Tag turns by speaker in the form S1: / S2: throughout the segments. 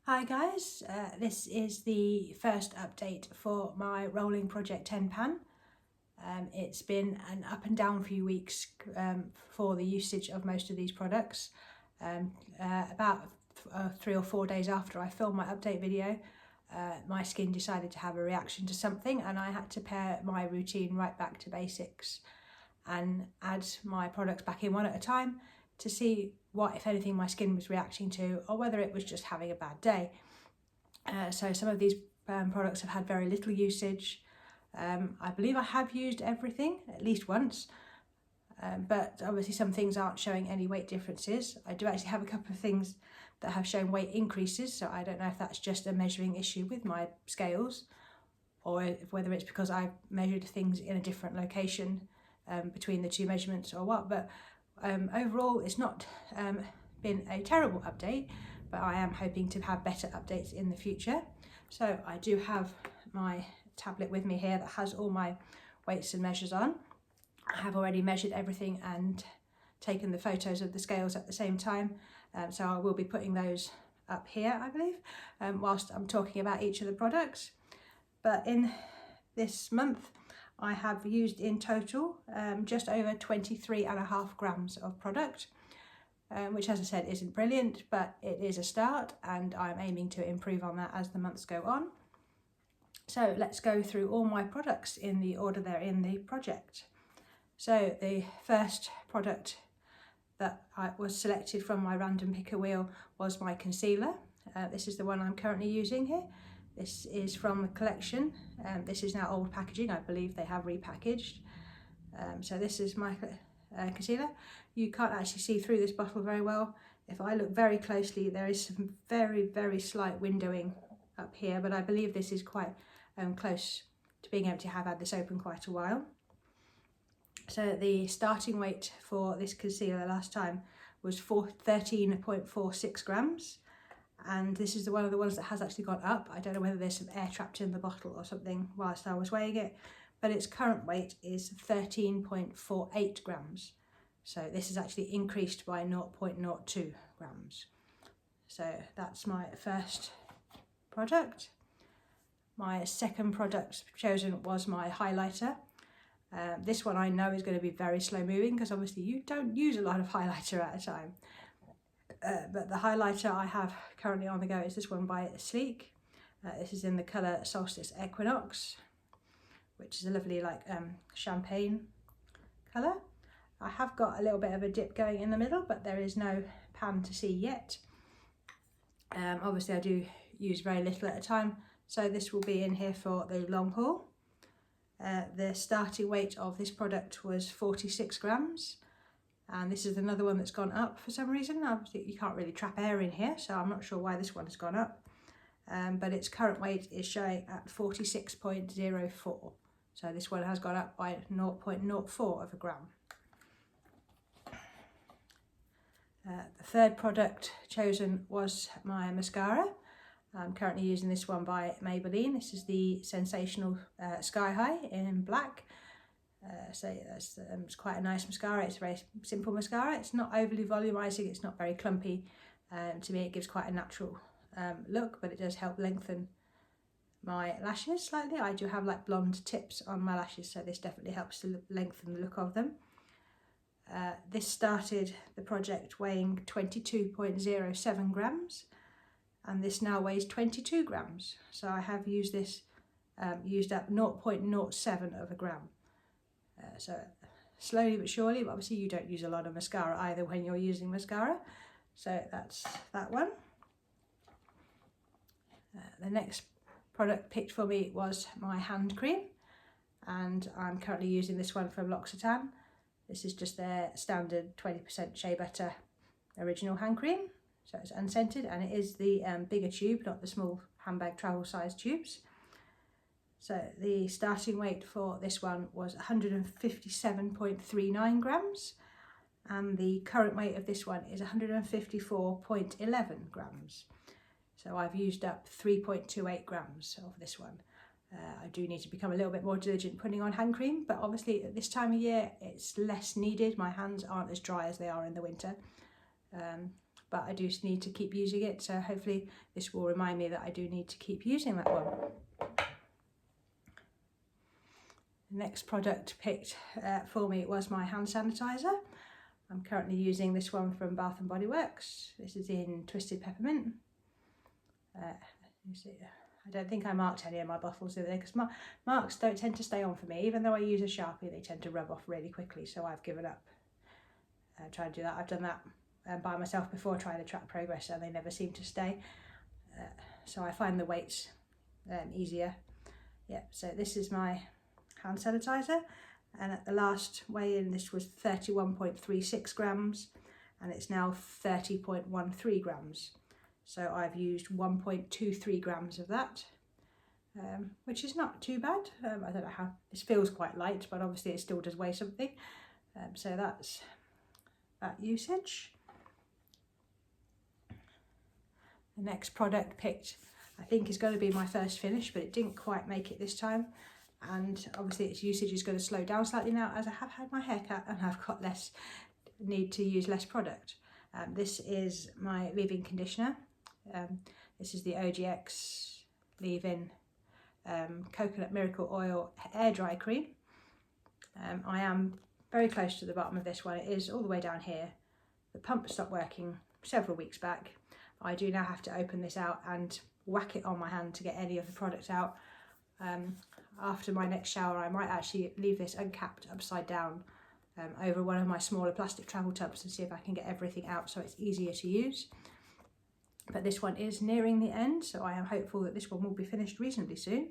S1: Hi guys, this is the first update for my rolling Project 10 pan. It's been an up and down few weeks for the usage of most of these products. About 3 or 4 days after I filmed my update video, my skin decided to have a reaction to something and I had to pare my routine right back to basics and add my products back in one at a time to see what, if anything, my skin was reacting to or whether it was just having a bad day. So some of these products have had very little usage. I believe I have used everything at least once, but obviously some things aren't showing any weight differences. I do actually have a couple of things that have shown weight increases, so I don't know if that's just a measuring issue with my scales or whether it's because I've measured things in a different location between the two measurements or what, but overall it's not been a terrible update, but I am hoping to have better updates in the future. So I do have my tablet with me here that has all my weights and measures on. I have already measured everything and taken the photos of the scales at the same time, so I will be putting those up here, I believe, whilst I'm talking about each of the products. But in this month I have used in total just over 23.5 grams of product, which, as I said, isn't brilliant, but it is a start and I'm aiming to improve on that as the months go on. So let's go through all my products in the order they're in the project. So the first product that was selected from my random picker wheel was my concealer. This is the one I'm currently using here. This is from the collection. This is now old packaging. I believe they have repackaged. So this is my concealer. You can't actually see through this bottle very well. If I look very closely, there is some very slight windowing up here, but I believe this is quite close to being able to have had this open quite a while. So the starting weight for this concealer last time was 13.46 grams. And this is one of the ones that has actually gone up. I don't know whether there's some air trapped in the bottle or something whilst I was weighing it, but its current weight is 13.48 grams. So this is actually increased by 0.02 grams. So that's my first product. My second product chosen was my highlighter. This one I know is going to be very slow moving because obviously you don't use a lot of highlighter at a time. But the highlighter I have currently on the go is this one by Sleek. This is in the colour Solstice Equinox, which is a lovely champagne colour. I have got a little bit of a dip going in the middle, but there is no pan to see yet. Obviously I do use very little at a time, so this will be in here for the long haul. The starting weight of this product was 46 grams. And this is another one that's gone up for some reason. Obviously you can't really trap air in here, so I'm not sure why this one has gone up. But its current weight is showing at 46.04. So this one has gone up by 0.04 of a gram. The third product chosen was my mascara. I'm currently using this one by Maybelline. This is the Sensational Sky High in black. So that's it's quite a nice mascara. It's a very simple mascara. It's not overly volumizing, it's not very clumpy. To me it gives quite a natural look, but it does help lengthen my lashes slightly. I do have like blonde tips on my lashes, so this definitely helps to lengthen the look of them. This started the project weighing 22.07 grams and this now weighs 22 grams. So I have used this, used up 0.07 of a gram. So slowly but surely, but obviously you don't use a lot of mascara either when you're using mascara. So that's that one. The next product picked for me was my hand cream, and I'm currently using this one from L'Occitane. This is just their standard 20% shea butter original hand cream. So it's unscented and it is the bigger tube, not the small handbag travel size tubes. So the starting weight for this one was 157.39 grams and the current weight of this one is 154.11 grams. So I've used up 3.28 grams of this one. I do need to become a little bit more diligent putting on hand cream, but obviously at this time of year it's less needed. My hands aren't as dry as they are in the winter. but I do need to keep using it, so hopefully this will remind me that I do need to keep using that one. The next product picked for me was my hand sanitizer. I'm currently using this one from Bath and Body Works. This is in Twisted Peppermint. I don't think I marked any of my bottles in there because marks don't tend to stay on for me. Even though I use a Sharpie, they tend to rub off really quickly, so I've given up trying to do that. I've done that by myself before, trying to track progress, and they never seem to stay. So I find the weights easier. Yeah, so this is my hand sanitizer, and at the last weigh-in this was 31.36 grams, and it's now 30.13 grams. So I've used 1.23 grams of that, which is not too bad. I don't know how, this feels quite light, but obviously it still does weigh something. So that's that usage. The next product picked, I think, is going to be my first finish, but it didn't quite make it this time. And obviously its usage is going to slow down slightly now as I have had my hair cut and I've got less need to use less product. This is my leave-in conditioner. This is the OGX leave-in coconut miracle oil air dry cream. I am very close to the bottom of this one. It is all the way down here. The pump stopped working several weeks back. I do now have to open this out and whack it on my hand to get any of the product out. After my next shower I might actually leave this uncapped upside down over one of my smaller plastic travel tubs and see if I can get everything out so it's easier to use. But this one is nearing the end, so I am hopeful that this one will be finished reasonably soon.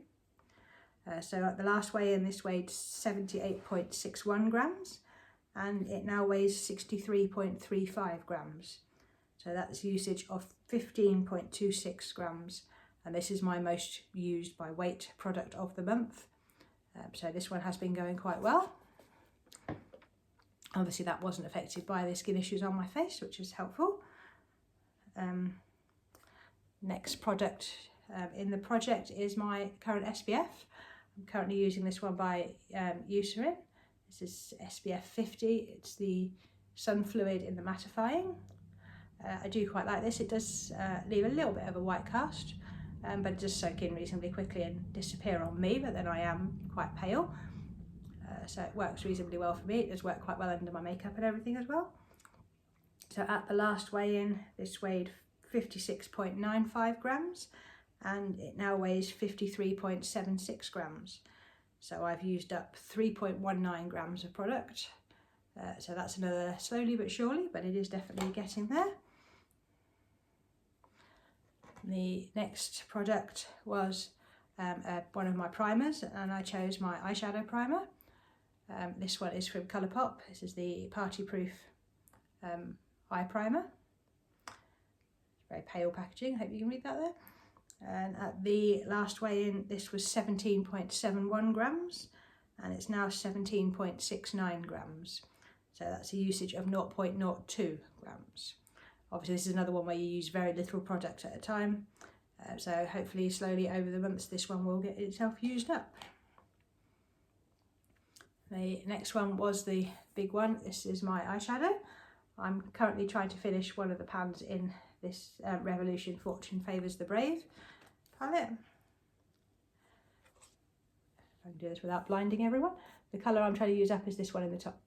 S1: So at the last weigh-in this weighed 78.61 grams and it now weighs 63.35 grams. So that's usage of 15.26 grams, and this is my most used by weight product of the month. So this one has been going quite well. Obviously that wasn't affected by the skin issues on my face, which is helpful. Next product in the project is my current SPF. I'm currently using this one by Eucerin. This is SPF 50. It's the sun fluid in the mattifying. I do quite like this. It does leave a little bit of a white cast, but it does soak in reasonably quickly and disappear on me, but then I am quite pale. So it works reasonably well for me. It does work quite well under my makeup and everything as well. So at the last weigh-in, this weighed 56.95 grams and it now weighs 53.76 grams. So I've used up 3.19 grams of product. So that's another slowly but surely, but it is definitely getting there. The next product was one of my primers, and I chose my eyeshadow primer. This one is from Colourpop. This is the Party Proof eye primer. Very pale packaging, I hope you can read that there. And at the last weigh-in this was 17.71 grams and it's now 17.69 grams. So that's a usage of 0.02 grams. Obviously this is another one where you use very little product at a time. So hopefully slowly over the months this one will get itself used up. The next one was the big one. This is my eyeshadow. I'm currently trying to finish one of the pans in this Revolution Fortune Favours the Brave palette. If I can do this without blinding everyone. The colour I'm trying to use up is this one in the top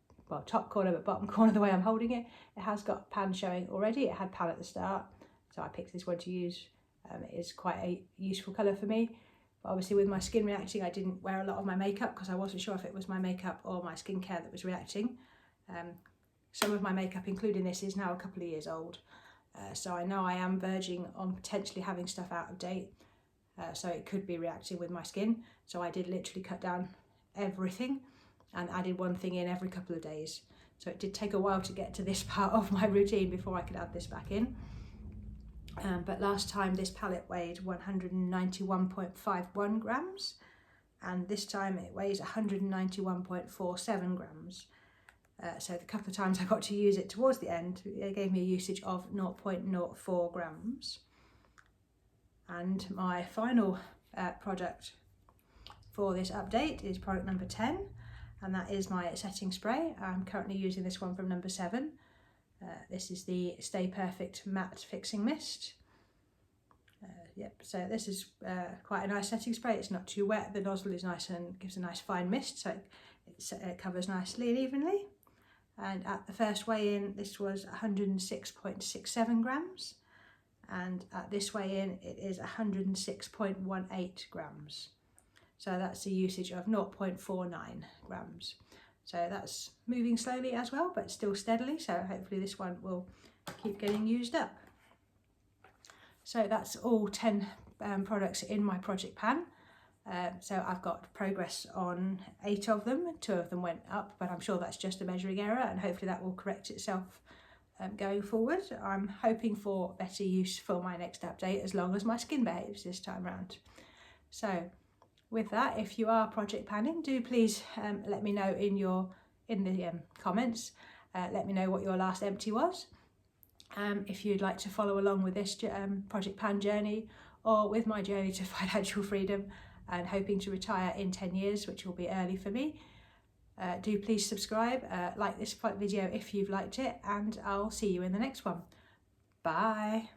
S1: corner but bottom corner the way I'm holding it. It has got pan showing already. It had pan at the start, so I picked this one to use. It is quite a useful colour for me. But obviously with my skin reacting I didn't wear a lot of my makeup because I wasn't sure if it was my makeup or my skincare that was reacting. Some of my makeup, including this, is now a couple of years old. So I know I am verging on potentially having stuff out of date. So it could be reacting with my skin. So I did literally cut down everything and added one thing in every couple of days. So it did take a while to get to this part of my routine before I could add this back in. But last time this palette weighed 191.51 grams and this time it weighs 191.47 grams. So the couple of times I got to use it towards the end, it gave me a usage of 0.04 grams. And my final product for this update is product number 10, and that is my setting spray. I'm currently using this one from number 7. This is the Stay Perfect Matte Fixing Mist. Yep, so this is quite a nice setting spray. It's not too wet, the nozzle is nice and gives a nice fine mist, so it covers nicely and evenly. And at the first weigh in, this was 106.67 grams, and at this weigh in, it is 106.18 grams. So that's a usage of 0.49 grams. So that's moving slowly as well, but still steadily. So hopefully this one will keep getting used up. So that's all 10 products in my project pan. So I've got progress on 8 of them. 2 of them went up, but I'm sure that's just a measuring error, and hopefully that will correct itself going forward. I'm hoping for better use for my next update, as long as my skin behaves this time round. So with that, if you are project panning, do please let me know in the comments. Let me know what your last empty was. If you'd like to follow along with this project pan journey, or with my journey to financial freedom and hoping to retire in 10 years, which will be early for me, do please subscribe, like this video if you've liked it, and I'll see you in the next one. Bye.